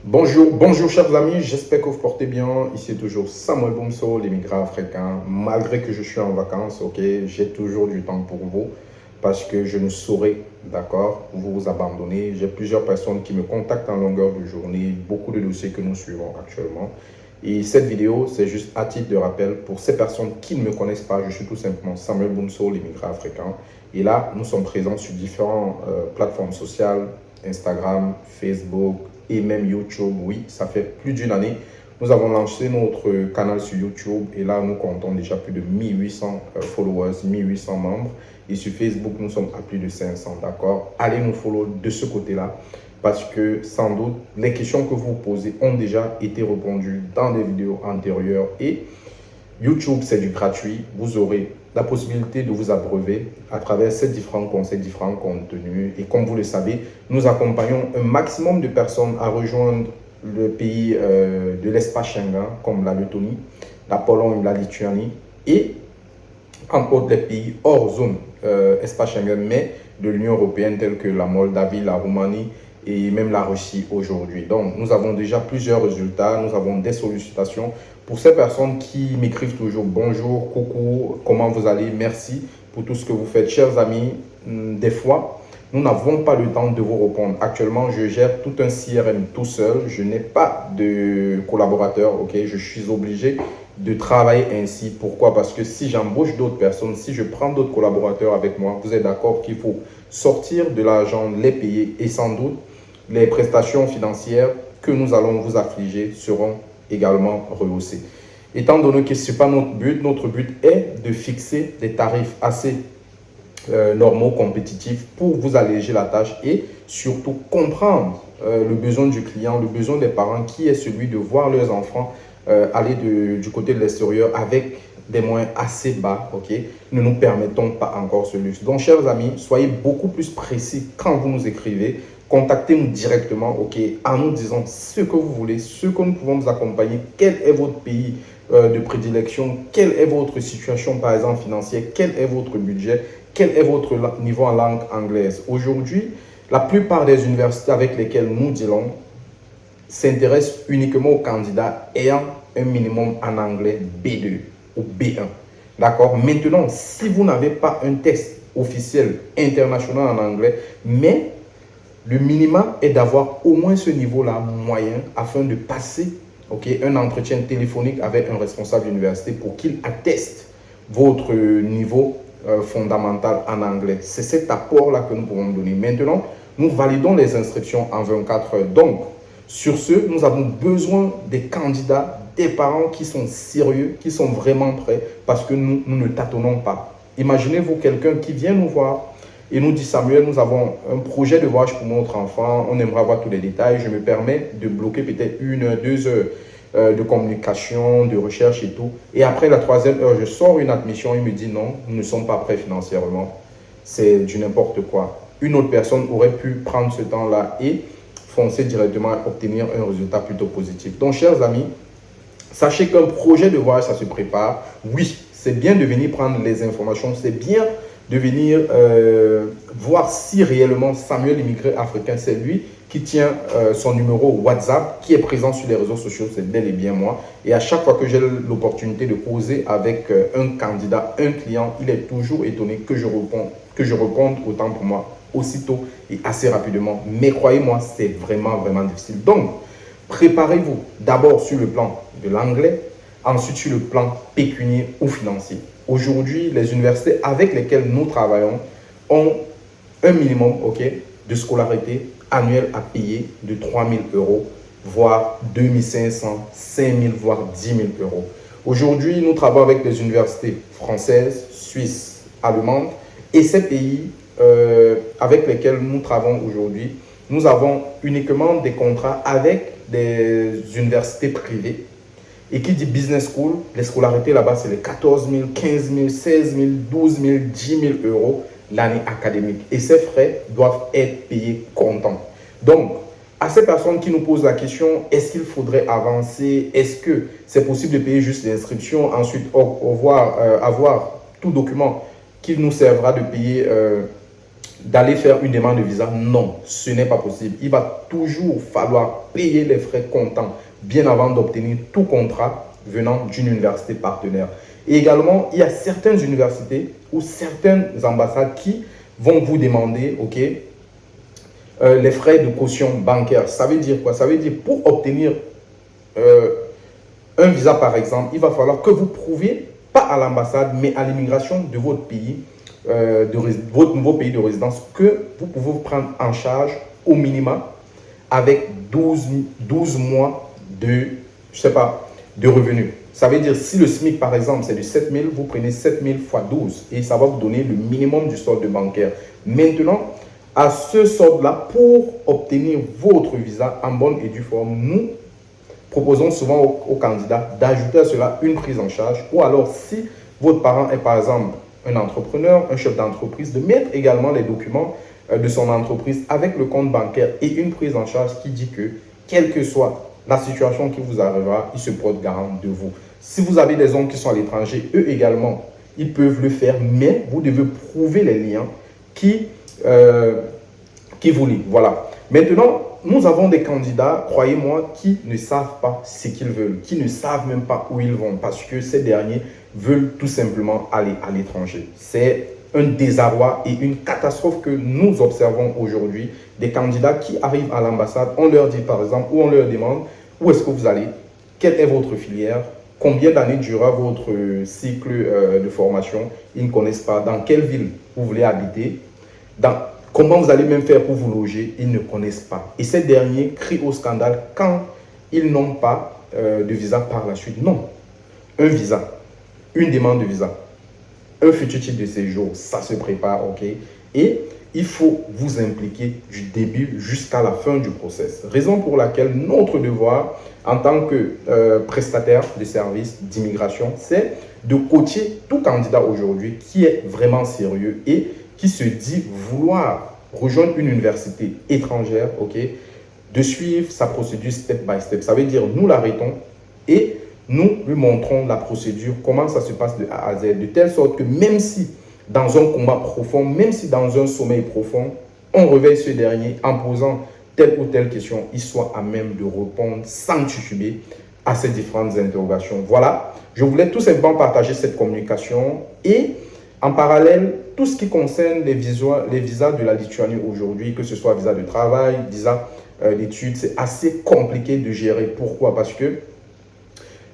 Bonjour chers amis, j'espère que vous portez bien. Ici est toujours Samuel Boumso, l'immigrant africain. Malgré que je suis en vacances, ok, j'ai toujours du temps pour vous parce que je ne saurais, d'accord, vous abandonner. J'ai plusieurs personnes qui me contactent en longueur de journée, beaucoup de dossiers que nous suivons actuellement. Et cette vidéo, c'est juste à titre de rappel pour ces personnes qui ne me connaissent pas. Je suis tout simplement Samuel Boumso, l'immigrant africain. Et là, nous sommes présents sur différentes plateformes sociales, Instagram, Facebook et même YouTube. Oui, ça fait plus d'une année. Nous avons lancé notre canal sur YouTube et là, nous comptons déjà plus de 1800 followers, 1800 membres. Et sur Facebook, nous sommes à plus de 500, d'accord? Allez nous follow de ce côté-là parce que sans doute, les questions que vous posez ont déjà été répondues dans des vidéos antérieures et YouTube, c'est du gratuit. Vous aurez la possibilité de vous abreuver à travers ces différents conseils, différents contenus. Et comme vous le savez, nous accompagnons un maximum de personnes à rejoindre le pays de l'espace Schengen, comme la Lettonie, la Pologne, la Lituanie et entre autres les pays hors zone espace Schengen, mais de l'Union européenne, tels que la Moldavie, la Roumanie et même la Russie aujourd'hui. Donc, nous avons déjà plusieurs résultats, nous avons des sollicitations. Pour ces personnes qui m'écrivent toujours bonjour, coucou, comment vous allez, merci pour tout ce que vous faites. Chers amis, des fois, nous n'avons pas le temps de vous répondre. Actuellement, je gère tout un CRM tout seul. Je n'ai pas de collaborateur, ok? Je suis obligé de travailler ainsi. Pourquoi? Parce que si j'embauche d'autres personnes, si je prends d'autres collaborateurs avec moi, vous êtes d'accord qu'il faut sortir de l'argent, les payer et sans doute les prestations financières que nous allons vous affliger seront également rehaussées. Étant donné que ce n'est pas notre but est de fixer des tarifs assez normaux, compétitifs pour vous alléger la tâche et surtout comprendre le besoin du client, le besoin des parents qui est celui de voir leurs enfants aller du côté de l'extérieur avec des moyens assez bas, ok? Ne nous permettons pas encore ce luxe. Donc, chers amis, soyez beaucoup plus précis quand vous nous écrivez. Contactez-nous directement, ok, en nous disant ce que vous voulez, ce que nous pouvons vous accompagner, quel est votre pays de prédilection, quelle est votre situation, par exemple, financière, quel est votre budget, quel est votre niveau en langue anglaise. Aujourd'hui, la plupart des universités avec lesquelles nous dealons s'intéressent uniquement aux candidats ayant un minimum en anglais B2 ou B1. D'accord? Maintenant, si vous n'avez pas un test officiel international en anglais, mais le minimum est d'avoir au moins ce niveau-là moyen afin de passer un entretien téléphonique avec un responsable d'université pour qu'il atteste votre niveau fondamental en anglais. C'est cet apport-là que nous pouvons donner. Maintenant, nous validons les inscriptions en 24 heures. Donc, sur ce, nous avons besoin des candidats, des parents qui sont sérieux, qui sont vraiment prêts parce que nous ne tâtonnons pas. Imaginez-vous quelqu'un qui vient nous voir et nous dit Samuel, nous avons un projet de voyage pour notre enfant, on aimerait avoir tous les détails. Je me permets de bloquer peut-être 1 heure, 2 heures de communication, de recherche et tout. Et après la 3e heure, je sors une admission, il me dit non, nous ne sommes pas prêts financièrement. C'est du n'importe quoi. Une autre personne aurait pu prendre ce temps-là et foncer directement à obtenir un résultat plutôt positif. Donc, chers amis, sachez qu'un projet de voyage, ça se prépare. Oui, c'est bien de venir prendre les informations, c'est bien de venir voir si réellement Samuel, l'immigré africain, c'est lui qui tient son numéro WhatsApp, qui est présent sur les réseaux sociaux, c'est bel et bien moi. Et à chaque fois que j'ai l'opportunité de causer avec un candidat, un client, il est toujours étonné que je réponde autant pour moi, aussitôt et assez rapidement. Mais croyez-moi, c'est vraiment, vraiment difficile. Donc, préparez-vous d'abord sur le plan de l'anglais, ensuite sur le plan pécunier ou financier. Aujourd'hui, les universités avec lesquelles nous travaillons ont un minimum de scolarité annuelle à payer de 3 000 euros, voire 2 500, 5 000, voire 10 000 euros. Aujourd'hui, nous travaillons avec des universités françaises, suisses, allemandes et ces pays avec lesquels nous travaillons aujourd'hui, nous avons uniquement des contrats avec des universités privées. Et qui dit business school, les scolarités là-bas, c'est les 14 000, 15 000, 16 000, 12 000, 10 000 euros l'année académique. Et ces frais doivent être payés comptant. Donc, à ces personnes qui nous posent la question, est-ce qu'il faudrait avancer? Est-ce que c'est possible de payer juste l'inscription, ensuite avoir tout document qui nous servira de payer d'aller faire une demande de visa. Non, ce n'est pas possible. Il va toujours falloir payer les frais comptants bien avant d'obtenir tout contrat venant d'une université partenaire. Et également, il y a certaines universités ou certaines ambassades qui vont vous demander, ok, les frais de caution bancaire. Ça veut dire quoi? Ça veut dire pour obtenir un visa, par exemple, il va falloir que vous prouviez, pas à l'ambassade, mais à l'immigration de votre pays, votre nouveau pays de résidence, que vous pouvez vous prendre en charge au minimum avec 12 mois de, je sais pas, de revenus. Ça veut dire, si le SMIC, par exemple, c'est de 7 000, vous prenez 7 000 fois 12 et ça va vous donner le minimum du solde bancaire. Maintenant, à ce solde-là, pour obtenir votre visa en bonne et due forme, nous proposons souvent aux candidats d'ajouter à cela une prise en charge, ou alors si votre parent est par exemple un entrepreneur, un chef d'entreprise, de mettre également les documents de son entreprise avec le compte bancaire et une prise en charge qui dit que, quelle que soit la situation qui vous arrivera, il se porte garant de vous. Si vous avez des oncles qui sont à l'étranger, eux également, ils peuvent le faire, mais vous devez prouver les liens qui vous lient. Voilà. Maintenant, nous avons des candidats, croyez-moi, qui ne savent pas ce qu'ils veulent, qui ne savent même pas où ils vont, parce que ces derniers veulent tout simplement aller à l'étranger. C'est un désarroi et une catastrophe que nous observons aujourd'hui. Des candidats qui arrivent à l'ambassade, on leur dit par exemple, ou on leur demande où est-ce que vous allez, quelle est votre filière, combien d'années durera votre cycle de formation. Ils ne connaissent pas dans quelle ville vous voulez habiter, comment vous allez même faire pour vous loger, ils ne connaissent pas. Et ces derniers crient au scandale quand ils n'ont pas de visa par la suite. Non, un visa, une demande de visa, un futur titre de séjour, ça se prépare, ok? Et il faut vous impliquer du début jusqu'à la fin du process. Raison pour laquelle notre devoir en tant que prestataire de services d'immigration, c'est de coacher tout candidat aujourd'hui qui est vraiment sérieux et qui se dit vouloir rejoindre une université étrangère, ok, de suivre sa procédure step by step. Ça veut dire, nous l'arrêtons et nous lui montrons la procédure, comment ça se passe de A à Z, de telle sorte que même si dans un combat profond, même si dans un sommeil profond, on réveille ce dernier en posant telle ou telle question, il soit à même de répondre sans tituber à ces différentes interrogations. Voilà, je voulais tout simplement partager cette communication et en parallèle, tout ce qui concerne les visas de la Lituanie aujourd'hui, que ce soit visa de travail, visa d'études, c'est assez compliqué de gérer. Pourquoi? Parce que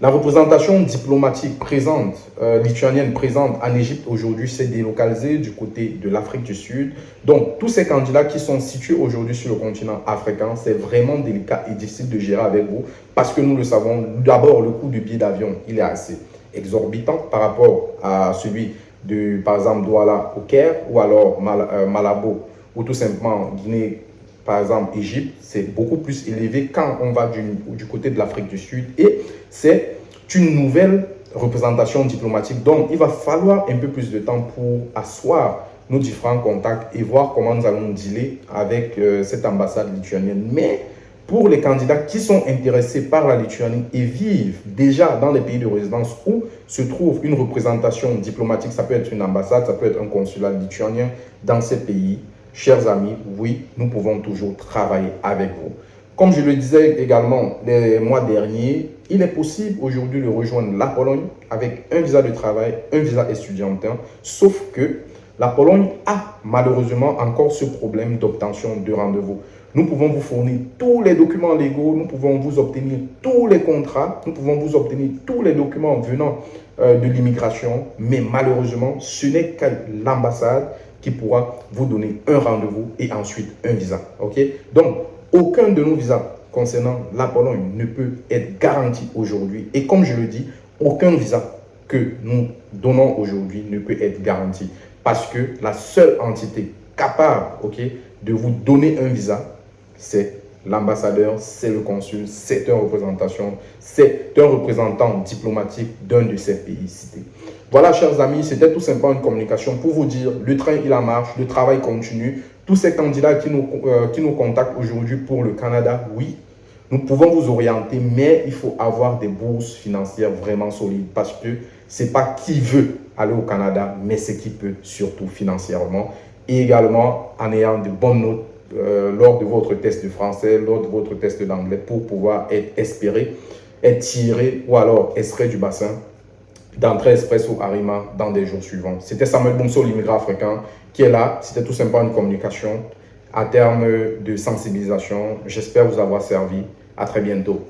la représentation diplomatique présente, lituanienne présente en Égypte aujourd'hui, s'est délocalisée du côté de l'Afrique du Sud. Donc, tous ces candidats qui sont situés aujourd'hui sur le continent africain, c'est vraiment délicat et difficile de gérer avec vous parce que nous le savons, d'abord, le coût du billet d'avion, il est assez exorbitant par rapport à celui de, par exemple, Douala au Caire ou alors Malabo ou tout simplement Guinée, par exemple, Égypte, c'est beaucoup plus élevé quand on va du côté de l'Afrique du Sud et c'est une nouvelle représentation diplomatique. Donc, il va falloir un peu plus de temps pour asseoir nos différents contacts et voir comment nous allons dealer avec cette ambassade lituanienne. Mais pour les candidats qui sont intéressés par la Lituanie et vivent déjà dans les pays de résidence où se trouve une représentation diplomatique, ça peut être une ambassade, ça peut être un consulat lituanien dans ces pays, chers amis, oui, nous pouvons toujours travailler avec vous. Comme je le disais également les mois derniers, il est possible aujourd'hui de rejoindre la Pologne avec un visa de travail, un visa étudiantin, sauf que la Pologne a malheureusement encore ce problème d'obtention de rendez-vous. Nous pouvons vous fournir tous les documents légaux, nous pouvons vous obtenir tous les contrats, nous pouvons vous obtenir tous les documents venant de l'immigration, mais malheureusement, ce n'est que l'ambassade qui pourra vous donner un rendez-vous et ensuite un visa. Ok? Donc, aucun de nos visas concernant la Pologne ne peut être garanti aujourd'hui. Et comme je le dis, aucun visa que nous donnons aujourd'hui ne peut être garanti. Parce que la seule entité capable, ok, de vous donner un visa, c'est l'ambassadeur, c'est le consul, c'est un représentant diplomatique d'un de ces pays cités. Voilà, chers amis, c'était tout simplement une communication pour vous dire, le train, il en marche, le travail continue. Tous ces candidats qui nous contactent aujourd'hui pour le Canada, oui, nous pouvons vous orienter, mais il faut avoir des bourses financières vraiment solides parce que ce n'est pas qui veut aller au Canada, mais c'est qui peut, surtout financièrement. et également en ayant de bonnes notes lors de votre test de français, lors de votre test d'anglais pour pouvoir être espéré, être tiré ou alors extrait du bassin d'entrée express ou Arima dans des jours suivants. C'était Samuel Boumso, l'immigrant africain, qui est là. C'était tout simplement une communication à terme de sensibilisation. J'espère vous avoir servi. À très bientôt.